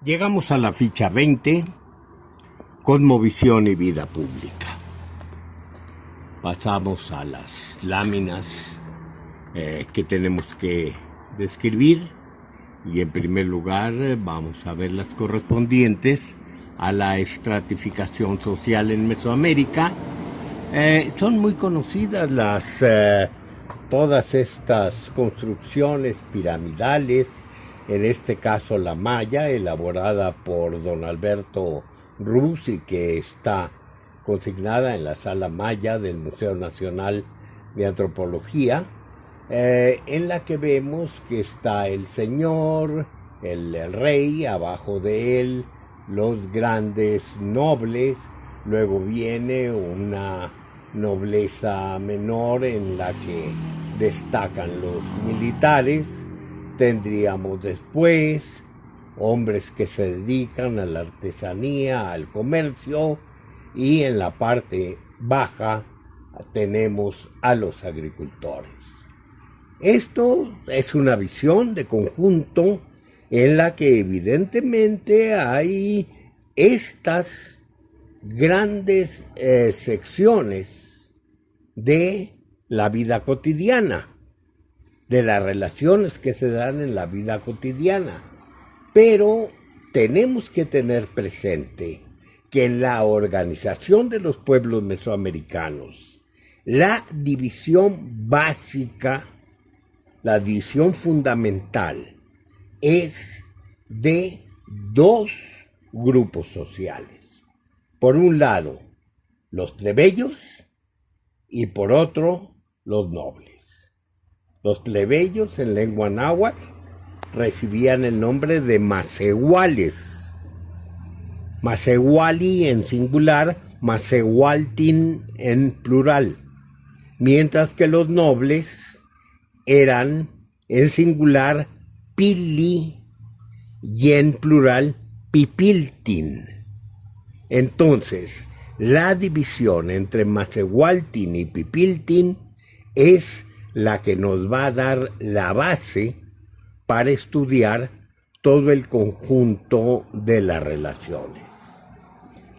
Llegamos a la ficha 20, Cosmovisión y vida pública. Pasamos a las láminas que tenemos que describir y en primer lugar vamos a ver las correspondientes a la estratificación social en Mesoamérica. Son muy conocidas todas estas construcciones piramidales, en este caso la maya, elaborada por don Alberto Ruz y que está consignada en la Sala Maya del Museo Nacional de Antropología, en la que vemos que está el señor, el rey, abajo de él los grandes nobles, luego viene una nobleza menor en la que destacan los militares, tendríamos después hombres que se dedican a la artesanía, al comercio, y en la parte baja tenemos a los agricultores. Esto es una visión de conjunto en la que evidentemente hay estas grandes secciones de la vida cotidiana, de las relaciones que se dan en la vida cotidiana. Pero tenemos que tener presente que en la organización de los pueblos mesoamericanos, la división básica, la división fundamental, es de dos grupos sociales. Por un lado, los plebeyos y por otro, los nobles. Los plebeyos en lengua náhuatl recibían el nombre de macehuales. Macehuali en singular, macehualtin en plural. Mientras que los nobles eran en singular pili y en plural pipiltin. Entonces, la división entre macehualtin y pipiltin es la que nos va a dar la base para estudiar todo el conjunto de las relaciones.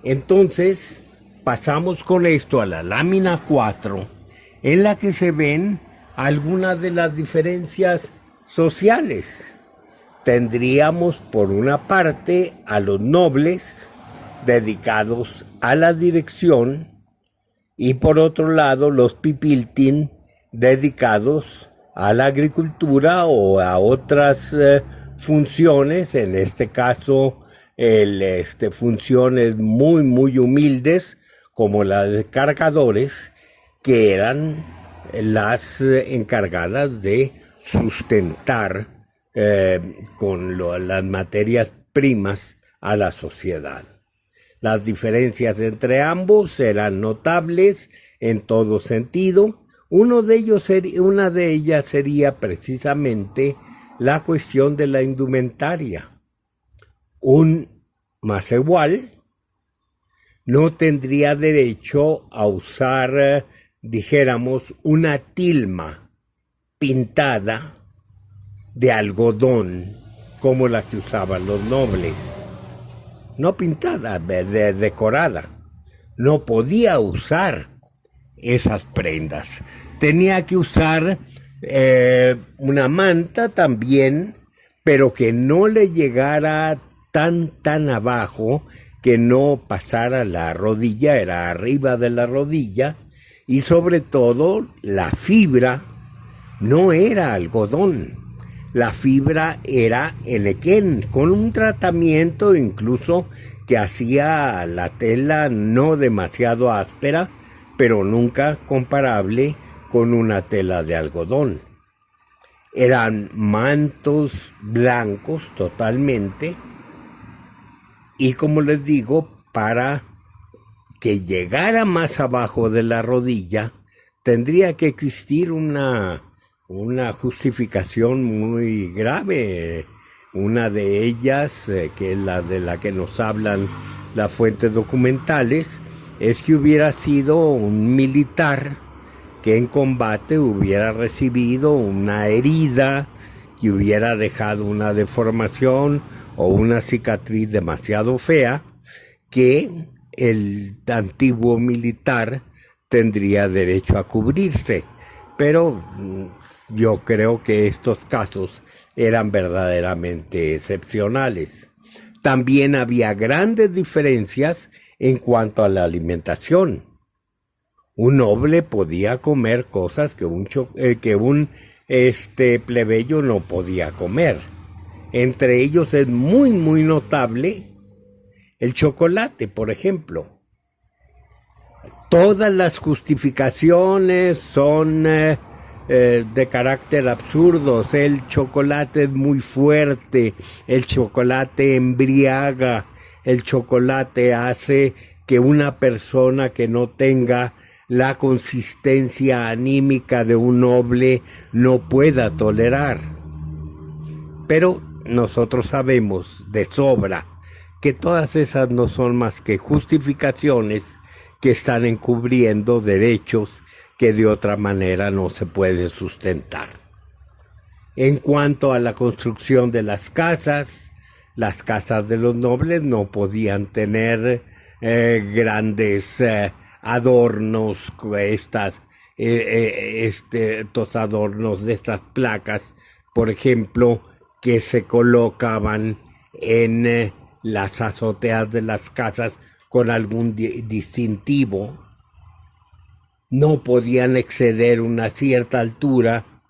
Entonces, pasamos con esto a la lámina 4, en la que se ven algunas de las diferencias sociales. Tendríamos por una parte a los nobles dedicados a la dirección y por otro lado los pipiltin dedicados a la agricultura o a otras funciones, en este caso funciones muy humildes como las de cargadores, que eran las encargadas de sustentar con las materias primas a la sociedad. Las diferencias entre ambos eran notables en todo sentido. Una de ellas sería precisamente la cuestión de la indumentaria. Un macehual no tendría derecho a usar, dijéramos, una tilma pintada de algodón como la que usaban los nobles. No pintada, decorada. No podía usar esas prendas. Tenía que usar una manta también, pero que no le llegara tan abajo, que no pasara la rodilla, era arriba de la rodilla, y sobre todo la fibra no era algodón. La fibra era enequén, con un tratamiento incluso que hacía la tela no demasiado áspera, pero nunca comparable con una tela de algodón. Eran mantos blancos totalmente, y como les digo, para que llegara más abajo de la rodilla, tendría que existir una justificación muy grave. Una de ellas, que es la de la que nos hablan las fuentes documentales, es que hubiera sido un militar que en combate hubiera recibido una herida, que hubiera dejado una deformación o una cicatriz demasiado fea que el antiguo militar tendría derecho a cubrirse. Pero yo creo que estos casos eran verdaderamente excepcionales. También había grandes diferencias en cuanto a la alimentación. Un noble podía comer cosas que un plebeyo no podía comer. Entre ellos es muy notable el chocolate, por ejemplo. Todas las justificaciones son de carácter absurdo. El chocolate es muy fuerte, el chocolate embriaga, el chocolate hace que una persona que no tenga la consistencia anímica de un noble no pueda tolerar. Pero nosotros sabemos de sobra que todas esas no son más que justificaciones que están encubriendo derechos que de otra manera no se pueden sustentar. En cuanto a la construcción de las casas de los nobles no podían tener grandes adornos, estos adornos de estas placas, por ejemplo, que se colocaban en las azoteas de las casas con algún distintivo. No podían exceder una cierta altura.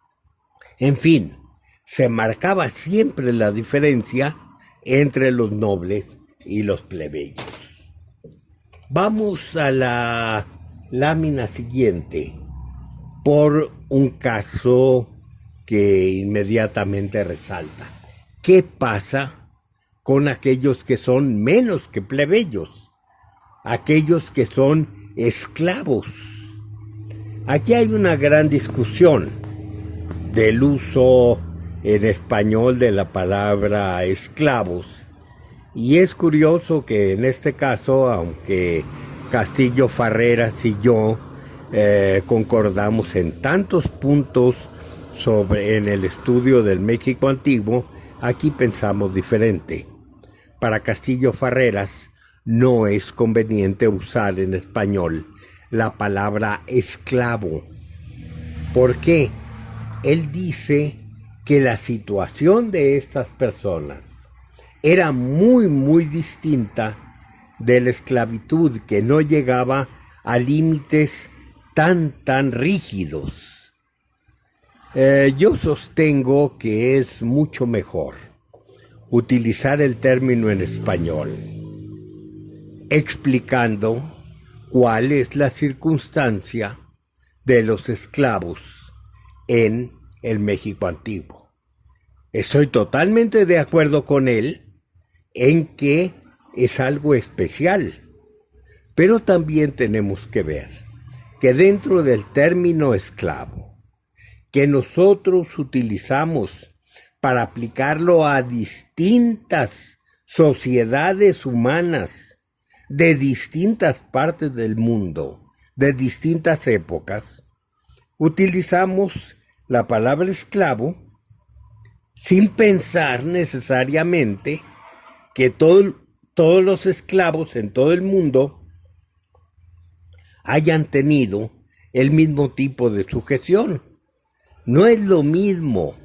En fin, se marcaba siempre la diferencia entre los nobles y los plebeyos. Vamos a la lámina siguiente por un caso que inmediatamente resalta. ¿Qué pasa con aquellos que son menos que plebeyos? Aquellos que son esclavos. Aquí hay una gran discusión del uso en español de la palabra esclavos. Y es curioso que en este caso, aunque Castillo Farreras y yo concordamos en tantos puntos en el estudio del México antiguo, aquí pensamos diferente. Para Castillo Farreras no es conveniente usar en español la palabra esclavo. ¿Por qué? Él dice que la situación de estas personas era muy distinta de la esclavitud, que no llegaba a límites tan rígidos. Yo sostengo que es mucho mejor utilizar el término en español, explicando cuál es la circunstancia de los esclavos en el México antiguo. Estoy totalmente de acuerdo con él en que es algo especial, pero también tenemos que ver que dentro del término esclavo, que nosotros utilizamos para aplicarlo a distintas sociedades humanas de distintas partes del mundo, de distintas épocas, utilizamos la palabra esclavo sin pensar necesariamente que todos los esclavos en todo el mundo hayan tenido el mismo tipo de sujeción. No es lo mismo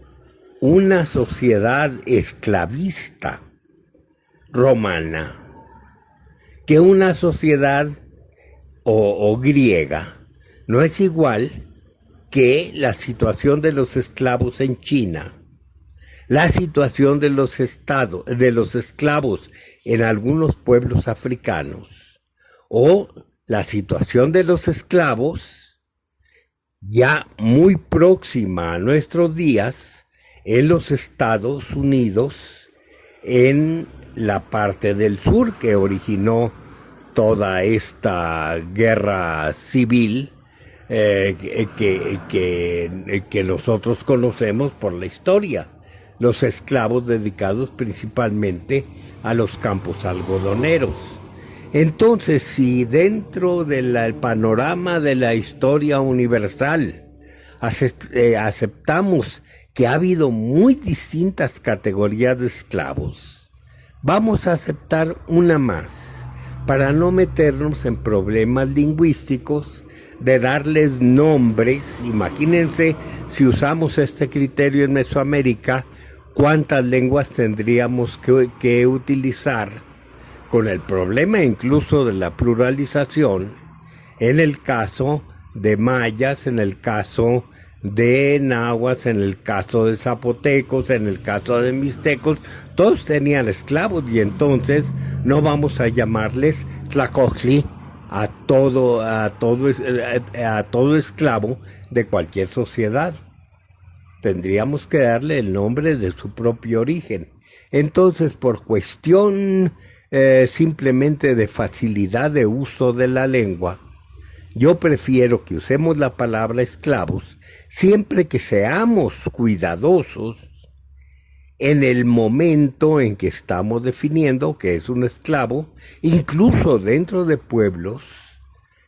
una sociedad esclavista romana que una sociedad o griega. No es igual que la situación de los esclavos en China, la situación de los esclavos en algunos pueblos africanos, o la situación de los esclavos ya muy próxima a nuestros días en los Estados Unidos, en la parte del sur que originó toda esta guerra civil que nosotros conocemos por la historia. Los esclavos dedicados principalmente a los campos algodoneros. Entonces, si dentro del panorama de la historia universal aceptamos que ha habido muy distintas categorías de esclavos, Vamos a aceptar una más, para no meternos en problemas lingüísticos de darles nombres. Imagínense, si usamos este criterio en Mesoamérica, cuántas lenguas tendríamos que utilizar, con el problema incluso de la pluralización, en el caso de mayas, en el caso de nahuas, en el caso de zapotecos, en el caso de mixtecos. Todos tenían esclavos, y entonces no vamos a llamarles tlacochtli a todo esclavo de cualquier sociedad. Tendríamos que darle el nombre de su propio origen. Entonces, por cuestión simplemente de facilidad de uso de la lengua, yo prefiero que usemos la palabra esclavos, siempre que seamos cuidadosos en el momento en que estamos definiendo qué es un esclavo, incluso dentro de pueblos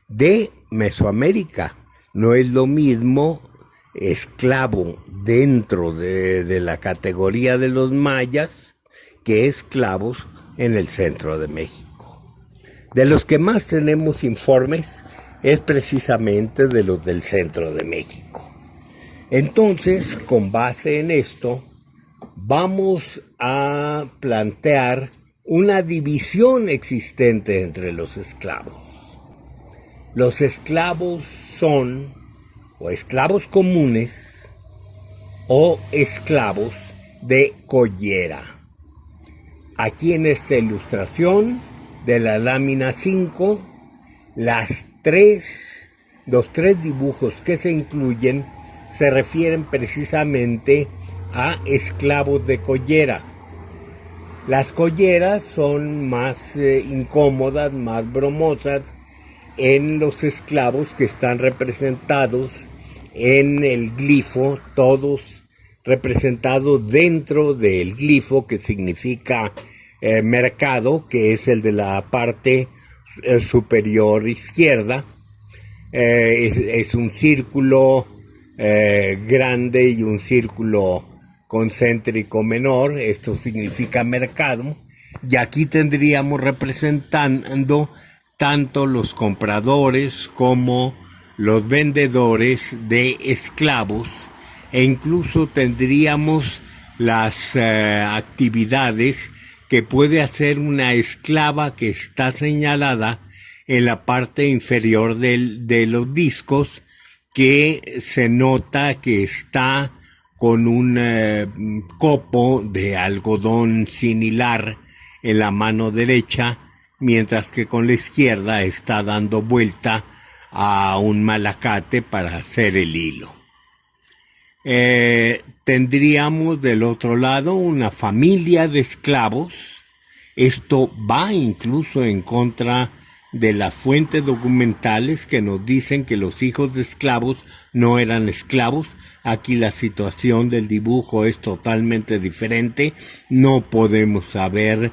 de Mesoamérica. No es lo mismo esclavo dentro de la categoría de los mayas que esclavos en el centro de México. De los que más tenemos informes es precisamente de los del centro de México. Entonces, con base en esto, vamos a plantear una división existente entre los esclavos. Los esclavos son o esclavos comunes o esclavos de collera. Aquí en esta ilustración de la lámina 5, los tres dibujos que se incluyen se refieren precisamente a esclavos de collera. Las colleras son más incómodas, más bromosas en los esclavos que están representados en el glifo, todos representados dentro del glifo que significa mercado, que es el de la parte superior izquierda. Es un círculo grande y un círculo concéntrico menor. Esto significa mercado, y aquí tendríamos representando tanto los compradores como los vendedores de esclavos, e incluso tendríamos las actividades que puede hacer una esclava que está señalada en la parte inferior de los discos, que se nota que está con un copo de algodón sin hilar en la mano derecha, mientras que con la izquierda está dando vuelta a un malacate para hacer el hilo. Tendríamos del otro lado una familia de esclavos. Esto va incluso en contra de las fuentes documentales que nos dicen que los hijos de esclavos no eran esclavos. Aquí la situación del dibujo es totalmente diferente. No podemos saber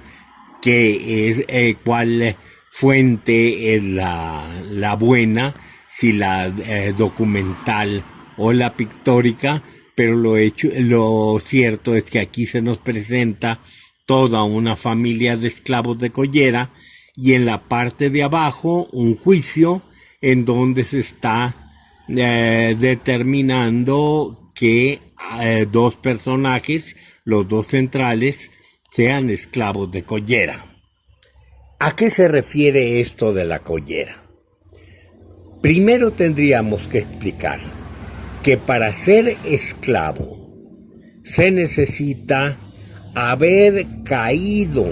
qué es, cuál fuente es la buena, si la documental o la pictórica, pero lo cierto es que aquí se nos presenta toda una familia de esclavos de collera, y en la parte de abajo un juicio en donde se está determinando que dos personajes, los dos centrales, sean esclavos de collera. ¿A qué se refiere esto de la collera? Primero tendríamos que explicar que para ser esclavo se necesita haber caído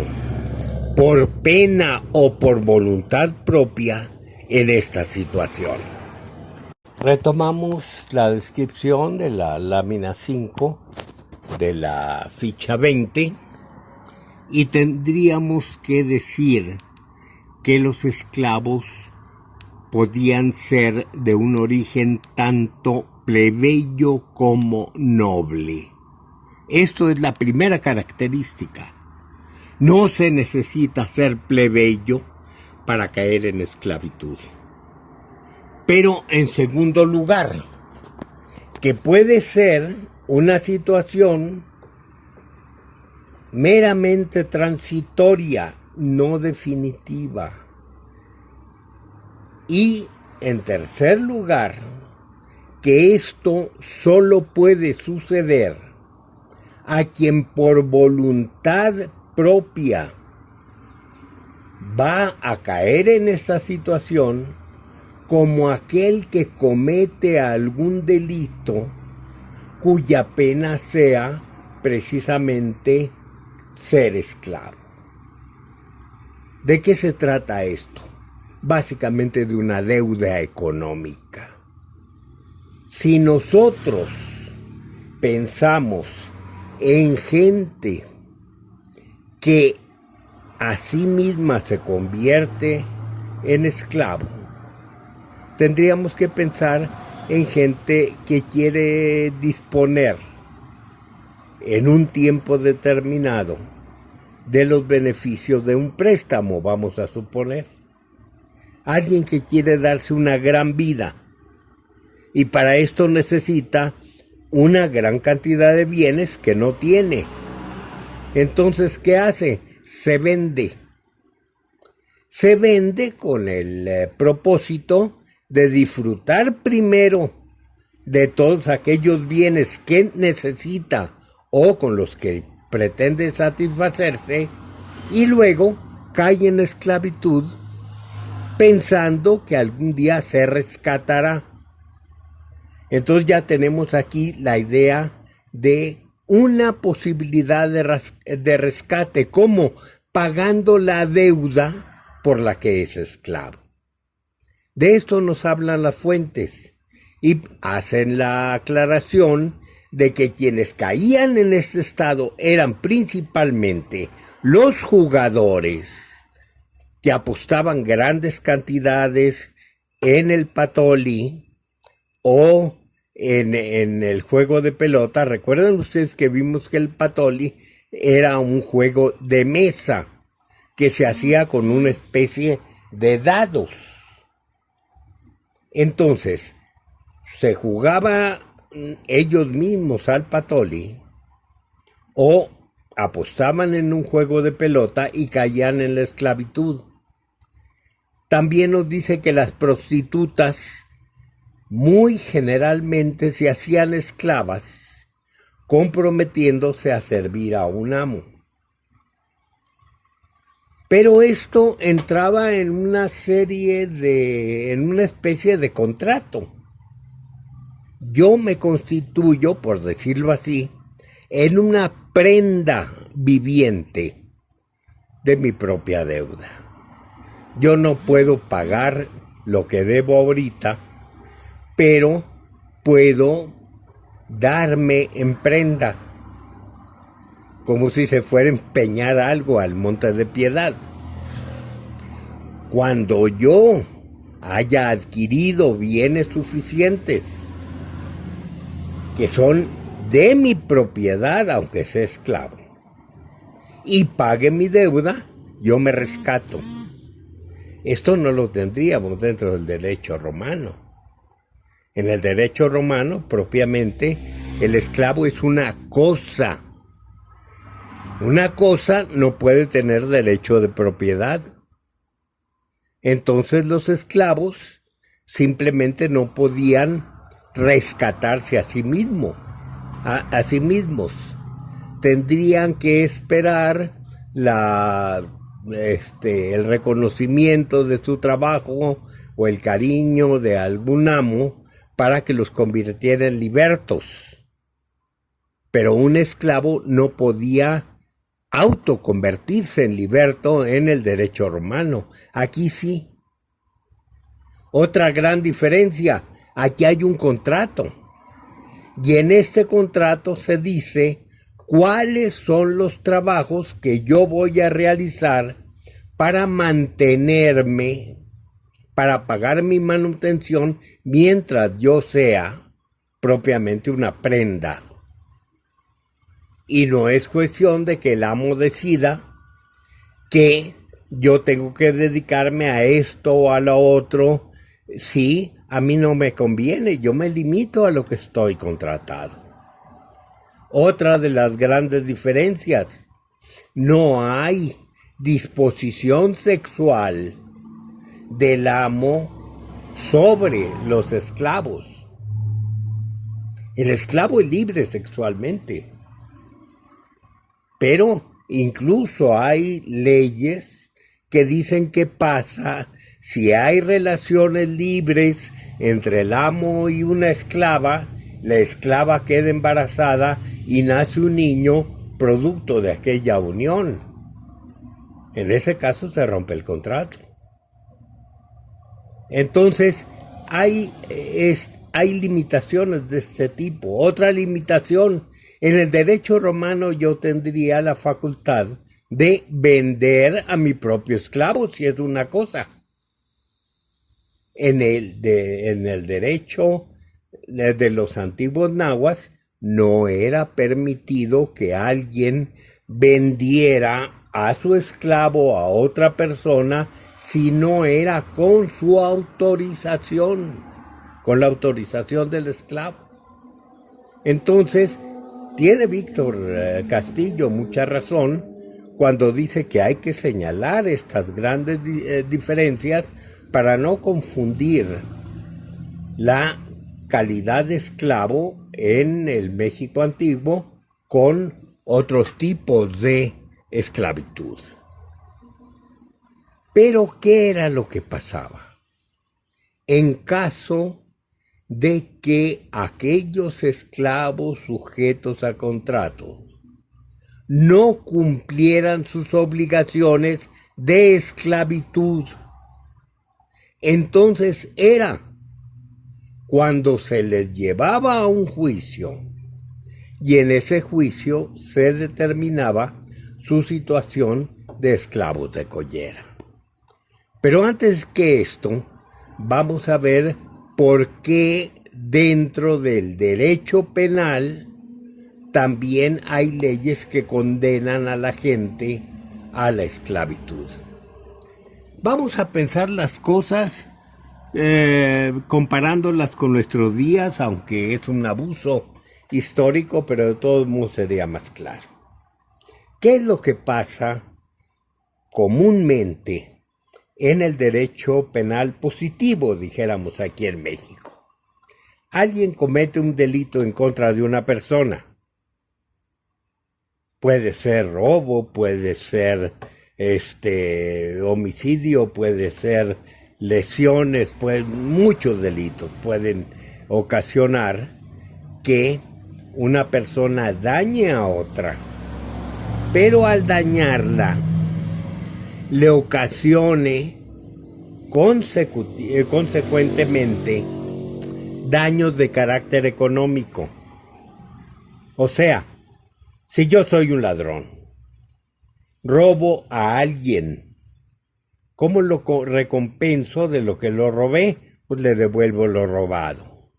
por pena o por voluntad propia en esta situación. Retomamos la descripción de la lámina 5 de la ficha 20 y tendríamos que decir que los esclavos podían ser de un origen tanto plebeyo como noble. Esto es la primera característica. No se necesita ser plebeyo para caer en esclavitud. Pero en segundo lugar, que puede ser una situación meramente transitoria, no definitiva. Y en tercer lugar, que esto solo puede suceder a quien por voluntad propia va a caer en esa situación, como aquel que comete algún delito cuya pena sea precisamente ser esclavo. ¿De qué se trata esto? Básicamente de una deuda económica. Si nosotros pensamos en gente que a sí misma se convierte en esclavo, tendríamos que pensar en gente que quiere disponer en un tiempo determinado de los beneficios de un préstamo, vamos a suponer. Alguien que quiere darse una gran vida y para esto necesita una gran cantidad de bienes que no tiene. Entonces, ¿qué hace? Se vende. Se vende con el propósito de disfrutar primero de todos aquellos bienes que necesita o con los que pretende satisfacerse, y luego cae en esclavitud pensando que algún día se rescatará. Entonces ya tenemos aquí la idea de una posibilidad de rescate, como pagando la deuda por la que es esclavo. De esto nos hablan las fuentes y hacen la aclaración de que quienes caían en este estado eran principalmente los jugadores que apostaban grandes cantidades en el patoli o en el juego de pelota. Recuerden ustedes que vimos que el patoli era un juego de mesa que se hacía con una especie de dados. Entonces, se jugaba ellos mismos al patoli o apostaban en un juego de pelota y caían en la esclavitud. También nos dice que las prostitutas muy generalmente se hacían esclavas, comprometiéndose a servir a un amo. Pero esto entraba en una especie de contrato. Yo me constituyo, por decirlo así, en una prenda viviente de mi propia deuda. Yo no puedo pagar lo que debo ahorita, pero puedo darme en prenda, como si se fuera a empeñar algo al Monte de Piedad. Cuando yo haya adquirido bienes suficientes, que son de mi propiedad, aunque sea esclavo, y pague mi deuda, yo me rescato. Esto no lo tendríamos dentro del derecho romano. En el derecho romano, propiamente, el esclavo es una cosa. Una cosa no puede tener derecho de propiedad. Entonces los esclavos simplemente no podían rescatarse a sí mismos. Tendrían que esperar el reconocimiento de su trabajo o el cariño de algún amo para que los convirtiera en libertos. Pero un esclavo no podía autoconvertirse en liberto en el derecho romano. Aquí sí. Otra gran diferencia, aquí hay un contrato. Y en este contrato se dice cuáles son los trabajos que yo voy a realizar para mantenerme, para pagar mi manutención mientras yo sea propiamente una prenda. Y no es cuestión de que el amo decida que yo tengo que dedicarme a esto o a lo otro. Sí, a mí no me conviene, yo me limito a lo que estoy contratado. Otra de las grandes diferencias, No hay disposición sexual del amo sobre los esclavos. El esclavo es libre sexualmente, pero incluso hay leyes que dicen qué pasa si hay relaciones libres entre el amo y una esclava, la esclava queda embarazada y nace un niño producto de aquella unión. En ese caso se rompe el contrato. Entonces, hay limitaciones de este tipo. Otra limitación, en el derecho romano yo tendría la facultad de vender a mi propio esclavo, si es una cosa. En el derecho de los antiguos nahuas no era permitido que alguien vendiera a su esclavo a otra persona si no era con su autorización, con la autorización del esclavo. Entonces, tiene Víctor Castillo mucha razón cuando dice que hay que señalar estas grandes diferencias para no confundir la calidad de esclavo en el México antiguo con otros tipos de esclavitud. Pero, ¿qué era lo que pasaba? En caso de que aquellos esclavos sujetos a contrato no cumplieran sus obligaciones de esclavitud, entonces era cuando se les llevaba a un juicio y en ese juicio se determinaba su situación de esclavos de collera. Pero antes que esto, vamos a ver por qué dentro del derecho penal también hay leyes que condenan a la gente a la esclavitud. Vamos a pensar las cosas comparándolas con nuestros días, aunque es un abuso histórico, pero de todos modos sería más claro. ¿Qué es lo que pasa comúnmente en el derecho penal positivo, dijéramos aquí en México? Alguien comete un delito en contra de una persona. Puede ser robo, puede ser homicidio, puede ser lesiones, muchos delitos pueden ocasionar que una persona dañe a otra, pero al dañarla le ocasione consecuentemente daños de carácter económico. O sea, si yo soy un ladrón, robo a alguien, ¿cómo lo recompenso de lo que lo robé? Pues le devuelvo lo robado.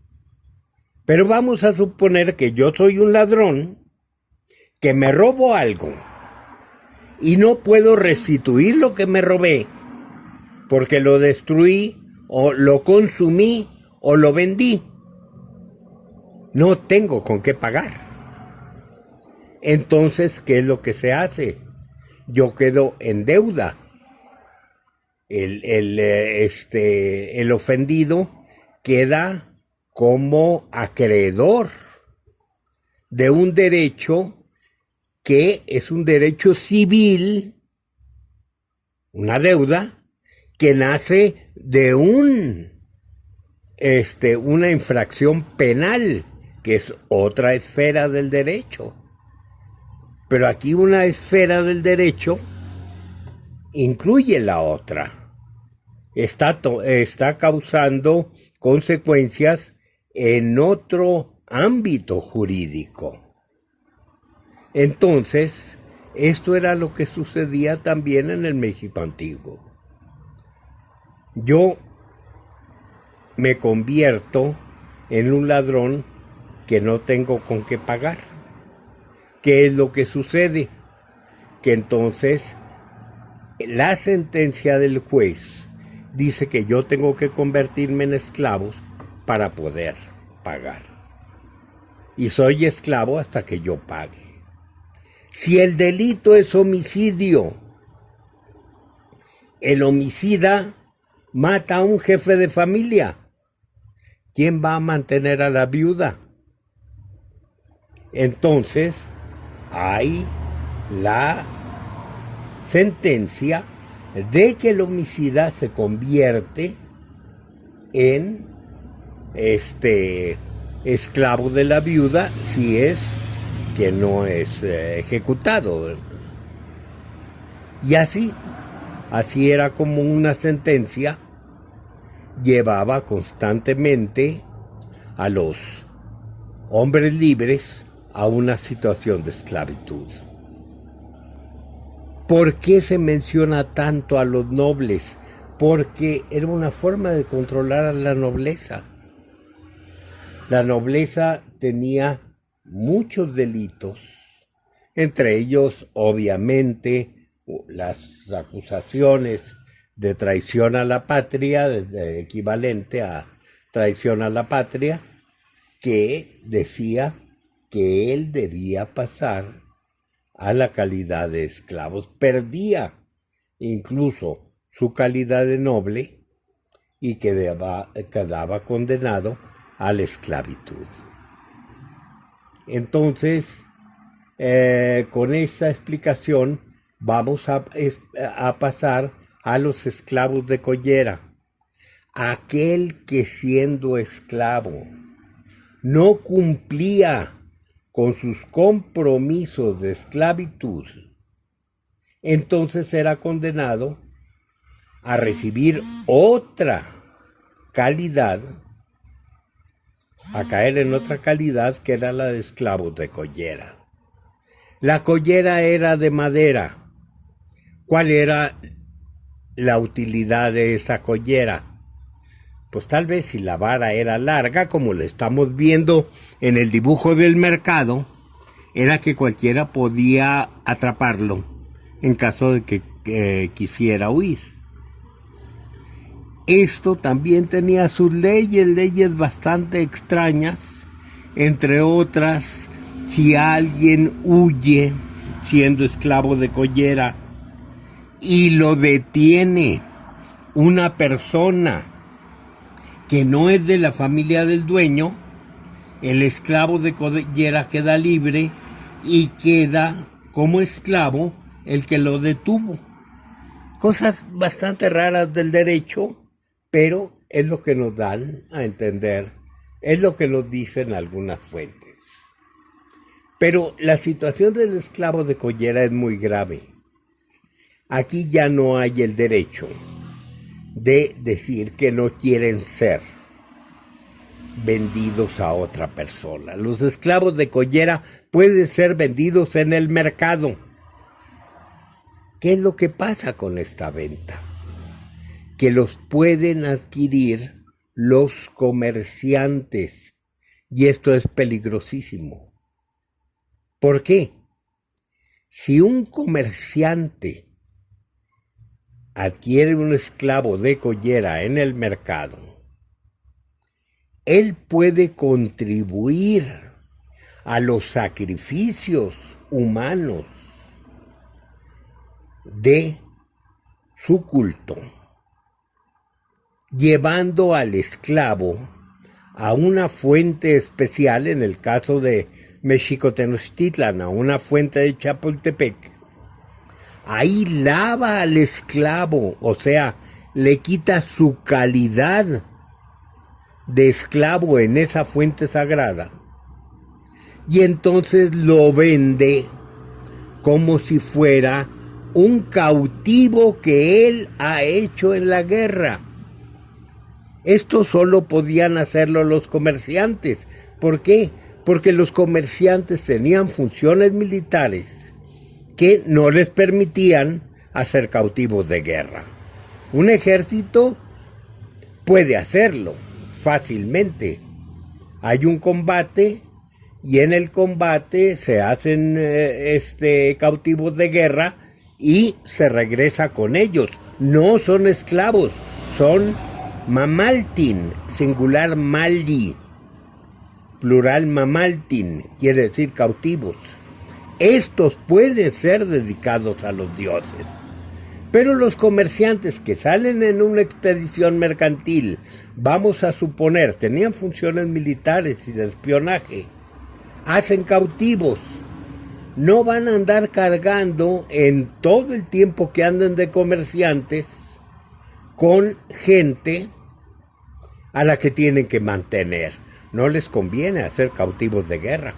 Pero vamos a suponer que yo soy un ladrón, que me robo algo y no puedo restituir lo que me robé porque lo destruí o lo consumí o lo vendí. No tengo con qué pagar. Entonces, ¿qué es lo que se hace? Yo quedo en deuda. El ofendido queda como acreedor de un derecho que es un derecho civil, una deuda que nace de una infracción penal, que es otra esfera del derecho. Pero aquí una esfera del derecho incluye la otra. Está causando consecuencias en otro ámbito jurídico. Entonces, esto era lo que sucedía también en el México antiguo. Yo me convierto en un ladrón que no tengo con qué pagar. ¿Qué es lo que sucede? Que entonces la sentencia del juez dice que yo tengo que convertirme en esclavo para poder pagar. Y soy esclavo hasta que yo pague. Si el delito es homicidio, el homicida mata a un jefe de familia. ¿Quién va a mantener a la viuda? Entonces, hay la sentencia de que el homicida se convierte en esclavo de la viuda si es que no es ejecutado. Y así era como una sentencia llevaba constantemente a los hombres libres a una situación de esclavitud. ¿Por qué se menciona tanto a los nobles? Porque era una forma de controlar a la nobleza. La nobleza tenía muchos delitos, entre ellos, obviamente, las acusaciones de traición a la patria, equivalente a traición a la patria, que decía que él debía pasar a la calidad de esclavos, perdía incluso su calidad de noble y quedaba condenado a la esclavitud. Entonces, con esta explicación vamos a pasar a los esclavos de collera. Aquel que siendo esclavo no cumplía con sus compromisos de esclavitud, entonces era condenado a recibir otra calidad, a caer en otra calidad que era la de esclavos de collera. La collera era de madera. ¿Cuál era la utilidad de esa collera? Pues tal vez si la vara era larga, como lo estamos viendo en el dibujo del mercado, era que cualquiera podía atraparlo en caso de que quisiera huir. Esto también tenía sus leyes bastante extrañas, entre otras, si alguien huye siendo esclavo de collera y lo detiene una persona que no es de la familia del dueño, el esclavo de collera queda libre y queda como esclavo el que lo detuvo. Cosas bastante raras del derecho, pero es lo que nos dan a entender, es lo que nos dicen algunas fuentes. Pero la situación del esclavo de collera es muy grave. Aquí ya no hay el derecho de decir que no quieren ser vendidos a otra persona. Los esclavos de collera pueden ser vendidos en el mercado. ¿Qué es lo que pasa con esta venta? Que los pueden adquirir los comerciantes, y esto es peligrosísimo. ¿Por qué? Si un comerciante adquiere un esclavo de collera en el mercado, él puede contribuir a los sacrificios humanos de su culto, llevando al esclavo a una fuente especial, en el caso de Mexicotenochtitlan, a una fuente de Chapultepec. Ahí lava al esclavo, o sea, le quita su calidad de esclavo en esa fuente sagrada, y entonces lo vende como si fuera un cautivo que él ha hecho en la guerra. Esto solo podían hacerlo los comerciantes. ¿Por qué? Porque los comerciantes tenían funciones militares que no les permitían hacer cautivos de guerra. Un ejército puede hacerlo fácilmente. Hay un combate y en el combate se hacen cautivos de guerra y se regresa con ellos. No son esclavos, son mamaltin, singular mali, plural mamaltin, quiere decir cautivos. estos pueden ser dedicados a los dioses. Pero los comerciantes que salen en una expedición mercantil, vamos a suponer, tenían funciones militares y de espionaje, hacen cautivos, no van a andar cargando en todo el tiempo que anden de comerciantes con gente a la que tienen que mantener. No les conviene hacer cautivos de guerra.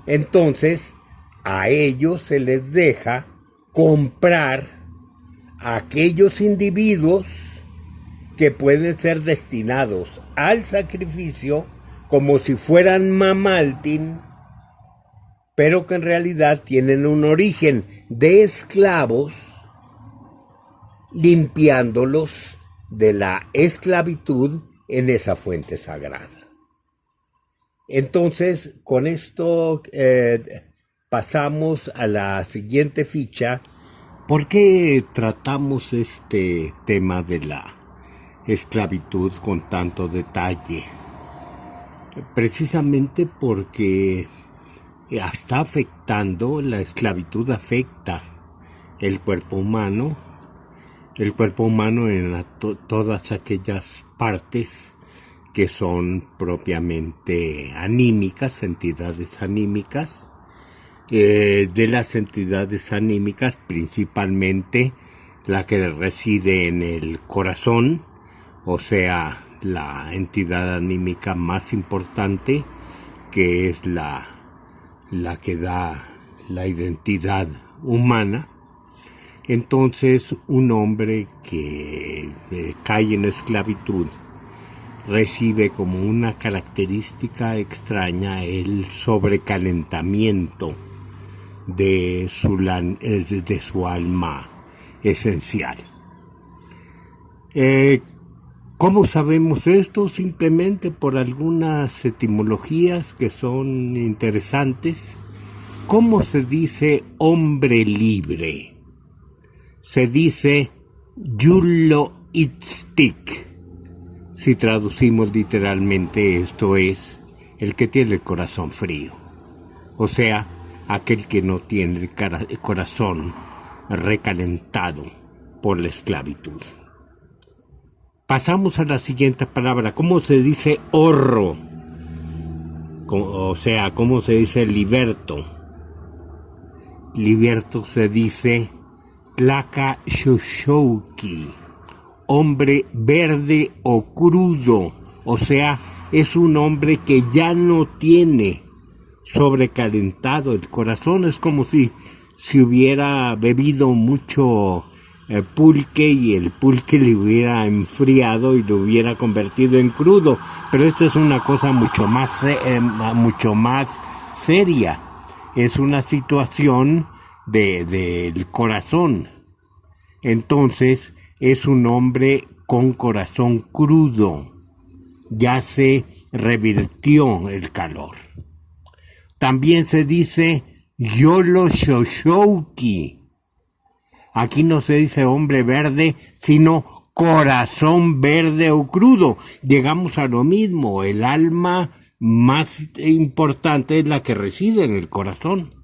Entonces, a ellos se les deja comprar a aquellos individuos que pueden ser destinados al sacrificio como si fueran mamaltín, pero que en realidad tienen un origen de esclavos, limpiándolos de la esclavitud en esa fuente sagrada. Entonces, con esto pasamos a la siguiente ficha. ¿Por qué tratamos este tema de la esclavitud con tanto detalle? Precisamente porque está afectando, la esclavitud afecta el cuerpo humano en todas aquellas partes que son propiamente anímicas, entidades anímicas. De las entidades anímicas, principalmente la que reside en el corazón, o sea, la entidad anímica más importante, que es la que da la identidad humana. Entonces, un hombre que cae en esclavitud recibe como una característica extraña el sobrecalentamiento de su alma esencial. ¿Cómo sabemos esto? Simplemente por algunas etimologías que son interesantes. ¿Cómo se dice hombre libre? Se dice Yulo Itztik. Si traducimos literalmente, esto es el que tiene el corazón frío. O sea, aquel que no tiene el corazón recalentado por la esclavitud. Pasamos a la siguiente palabra. ¿Cómo se dice horro? O sea, ¿cómo se dice liberto? Liberto se dice Tlaca-Xoxouqui, hombre verde o crudo. O sea, es un hombre que ya no tiene sobrecalentado el corazón. Es como si hubiera bebido mucho pulque y el pulque le hubiera enfriado y lo hubiera convertido en crudo. Pero esto es una cosa mucho más seria. Es una situación del corazón. Entonces es un hombre con corazón crudo. Ya se revirtió el calor. También se dice Yolo Xoxouqui. Aquí no se dice hombre verde, sino corazón verde o crudo. Llegamos a lo mismo, el alma más importante es la que reside en el corazón.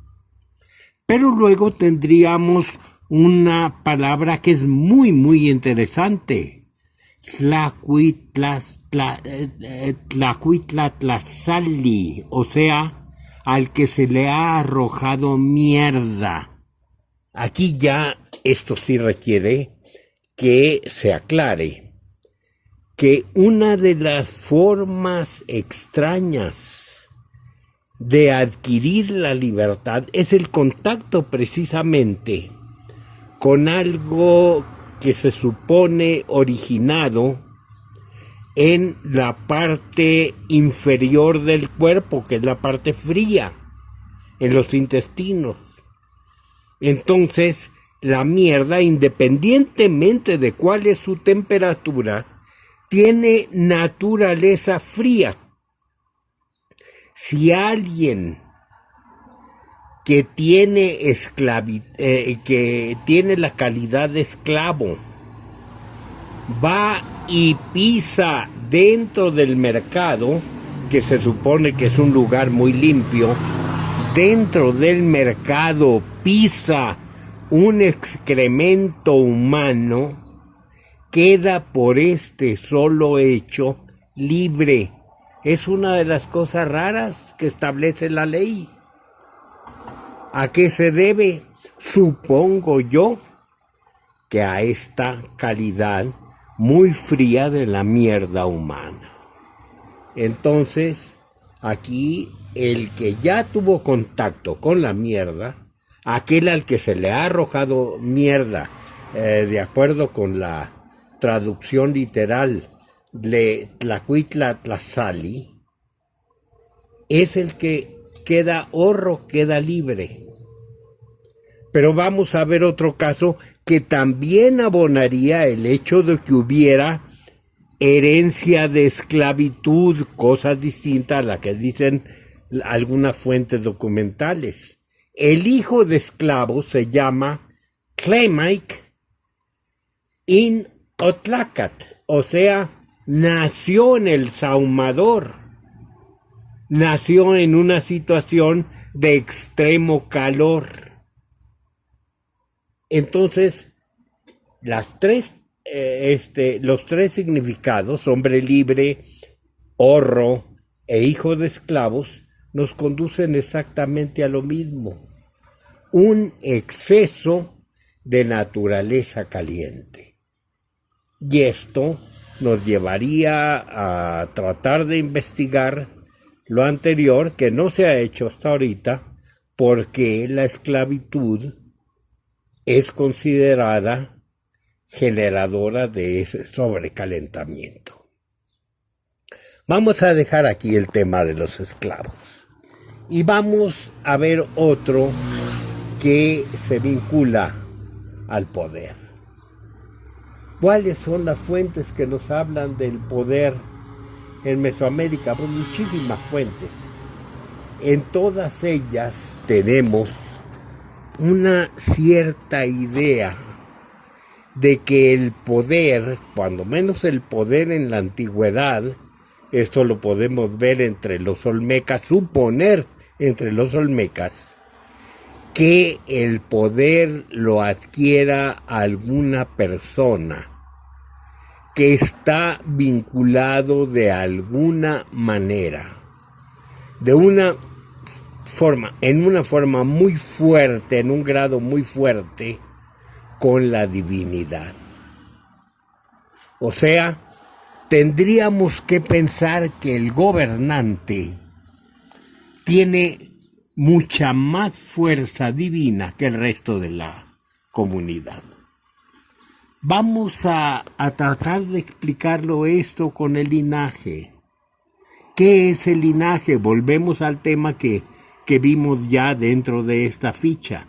Pero luego tendríamos una palabra que es muy, muy interesante. Tlacuitlatlazali, o sea, al que se le ha arrojado mierda. Aquí ya esto sí requiere que se aclare que una de las formas extrañas de adquirir la libertad es el contacto precisamente con algo que se supone originado en la parte inferior del cuerpo, que es la parte fría, en los intestinos. Entonces, la mierda, independientemente de cuál es su temperatura, tiene naturaleza fría. Si alguien que tiene que tiene la calidad de esclavo va y pisa dentro del mercado, que se supone que es un lugar muy limpio, dentro del mercado pisa un excremento humano, queda por este solo hecho libre. Es una de las cosas raras que establece la ley. ¿A qué se debe? Supongo yo que a esta calidad muy fría de la mierda humana. Entonces, aquí el que ya tuvo contacto con la mierda, aquel al que se le ha arrojado mierda, de acuerdo con la traducción literal de Tlacuitla Tlazali, es el que queda horro, queda libre. Pero vamos a ver otro caso que también abonaría el hecho de que hubiera herencia de esclavitud, cosa distinta a la que dicen algunas fuentes documentales. El hijo de esclavo se llama Tlemaik in Otlacat, o sea, nació en el Saumador, nació en una situación de extremo calor. Entonces, los tres significados, hombre libre, horro e hijo de esclavos, nos conducen exactamente a lo mismo. Un exceso de naturaleza caliente. Y esto nos llevaría a tratar de investigar lo anterior, que no se ha hecho hasta ahorita, porque la esclavitud es considerada generadora de ese sobrecalentamiento. Vamos a dejar aquí el tema de los esclavos y vamos a ver otro que se vincula al poder. ¿Cuáles son las fuentes que nos hablan del poder en Mesoamérica? Pues muchísimas fuentes. En todas ellas tenemos una cierta idea de que el poder, cuando menos el poder en la antigüedad, esto lo podemos ver entre los olmecas, suponer entre los olmecas, que el poder lo adquiera alguna persona que está vinculado de alguna manera, de una forma, en una forma muy fuerte, en un grado muy fuerte, con la divinidad. O sea, tendríamos que pensar que el gobernante tiene mucha más fuerza divina que el resto de la comunidad. Vamos a tratar de explicarlo esto con el linaje. ¿Qué es el linaje? Volvemos al tema que vimos ya dentro de esta ficha.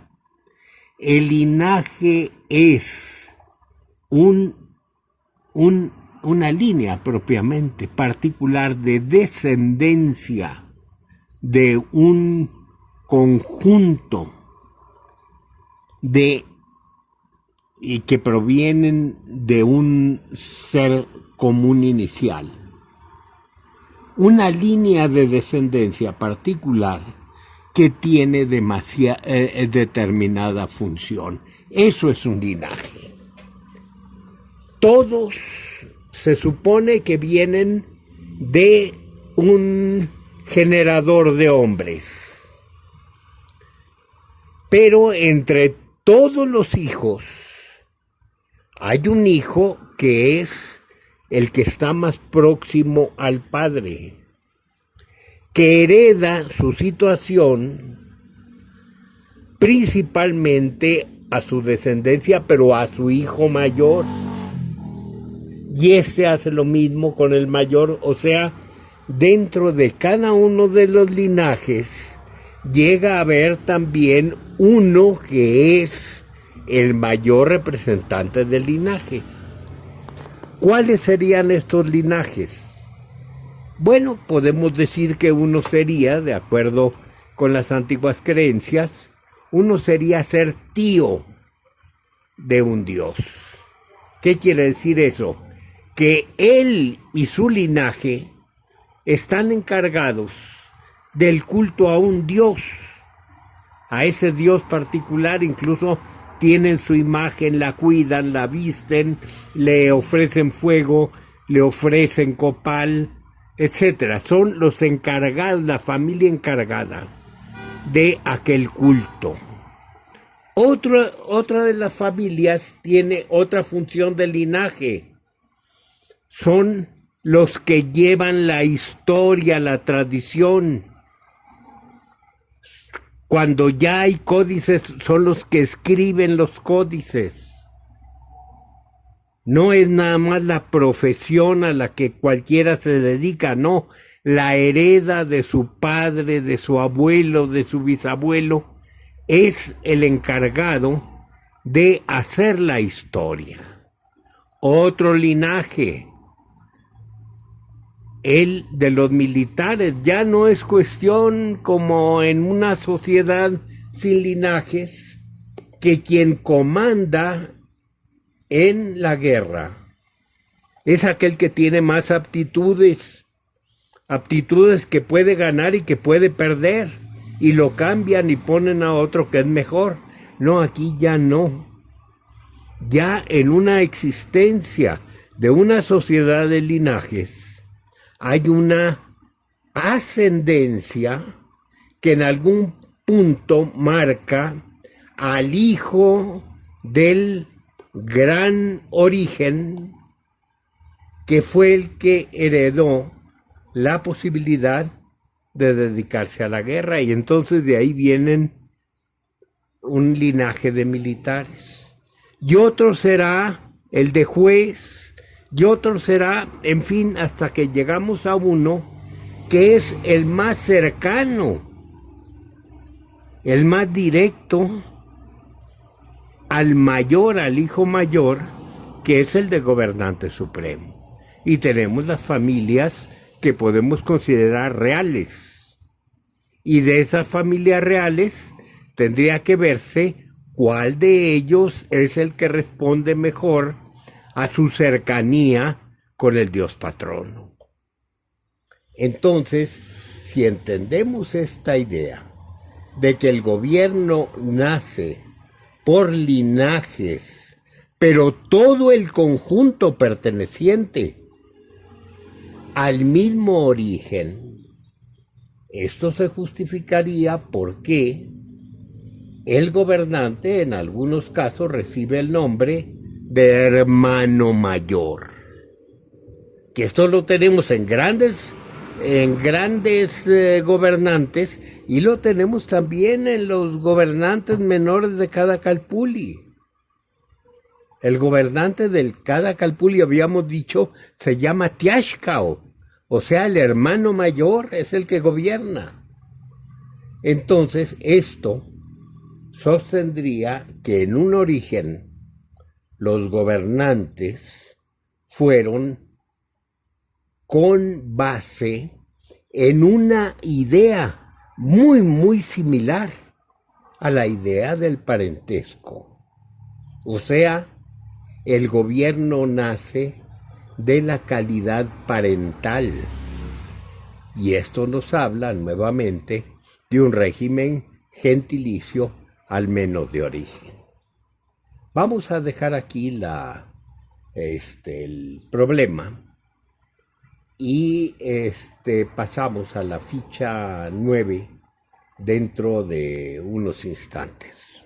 El linaje es una línea propiamente particular de descendencia de un conjunto y que provienen de un ser común inicial. Una línea de descendencia particular que tiene determinada función. Eso es un linaje. Todos se supone que vienen de un generador de hombres. Pero entre todos los hijos hay un hijo que es el que está más próximo al padre, que hereda su situación principalmente a su descendencia, pero a su hijo mayor. Y este hace lo mismo con el mayor, o sea, dentro de cada uno de los linajes llega a haber también uno que es el mayor representante del linaje. ¿Cuáles serían estos linajes? Bueno, podemos decir que uno sería, de acuerdo con las antiguas creencias, uno sería ser tío de un dios. ¿Qué quiere decir eso? Que él y su linaje están encargados del culto a un dios, a ese Dios particular, incluso tienen su imagen, la cuidan, la visten, le ofrecen fuego, le ofrecen copal, etcétera. Son los encargados, la familia encargada de aquel culto. Otra de las familias tiene otra función de linaje. Son los que llevan la historia, la tradición. Cuando ya hay códices, son los que escriben los códices. No es nada más la profesión a la que cualquiera se dedica, no. La hereda de su padre, de su abuelo, de su bisabuelo, es el encargado de hacer la historia. Otro linaje, el de los militares. Ya no es cuestión, como en una sociedad sin linajes, que quien comanda en la guerra es aquel que tiene más aptitudes que puede ganar y que puede perder, y lo cambian y ponen a otro que es mejor. No, aquí ya no. Ya en una existencia de una sociedad de linajes hay una ascendencia que en algún punto marca al hijo del gran origen, que fue el que heredó la posibilidad de dedicarse a la guerra, y entonces de ahí vienen un linaje de militares. Y otro será el de juez, y otro será, en fin, hasta que llegamos a uno que es el más cercano, el más directo al mayor, al hijo mayor, que es el de gobernante supremo. Y tenemos las familias que podemos considerar reales. Y de esas familias reales tendría que verse cuál de ellos es el que responde mejor a su cercanía con el Dios patrono. Entonces, si entendemos esta idea de que el gobierno nace por linajes, pero todo el conjunto perteneciente al mismo origen, esto se justificaría porque el gobernante en algunos casos recibe el nombre de hermano mayor, que esto lo tenemos en grandes gobernantes, y lo tenemos también en los gobernantes menores de cada calpulli. El gobernante del cada calpulli, habíamos dicho, se llama Tiashkao, o sea, el hermano mayor es el que gobierna. Entonces, esto sostendría que en un origen los gobernantes fueron con base en una idea muy, muy similar a la idea del parentesco. O sea, el gobierno nace de la calidad parental. Y esto nos habla nuevamente de un régimen gentilicio, al menos de origen. Vamos a dejar aquí el problema y pasamos a la ficha 9 dentro de unos instantes.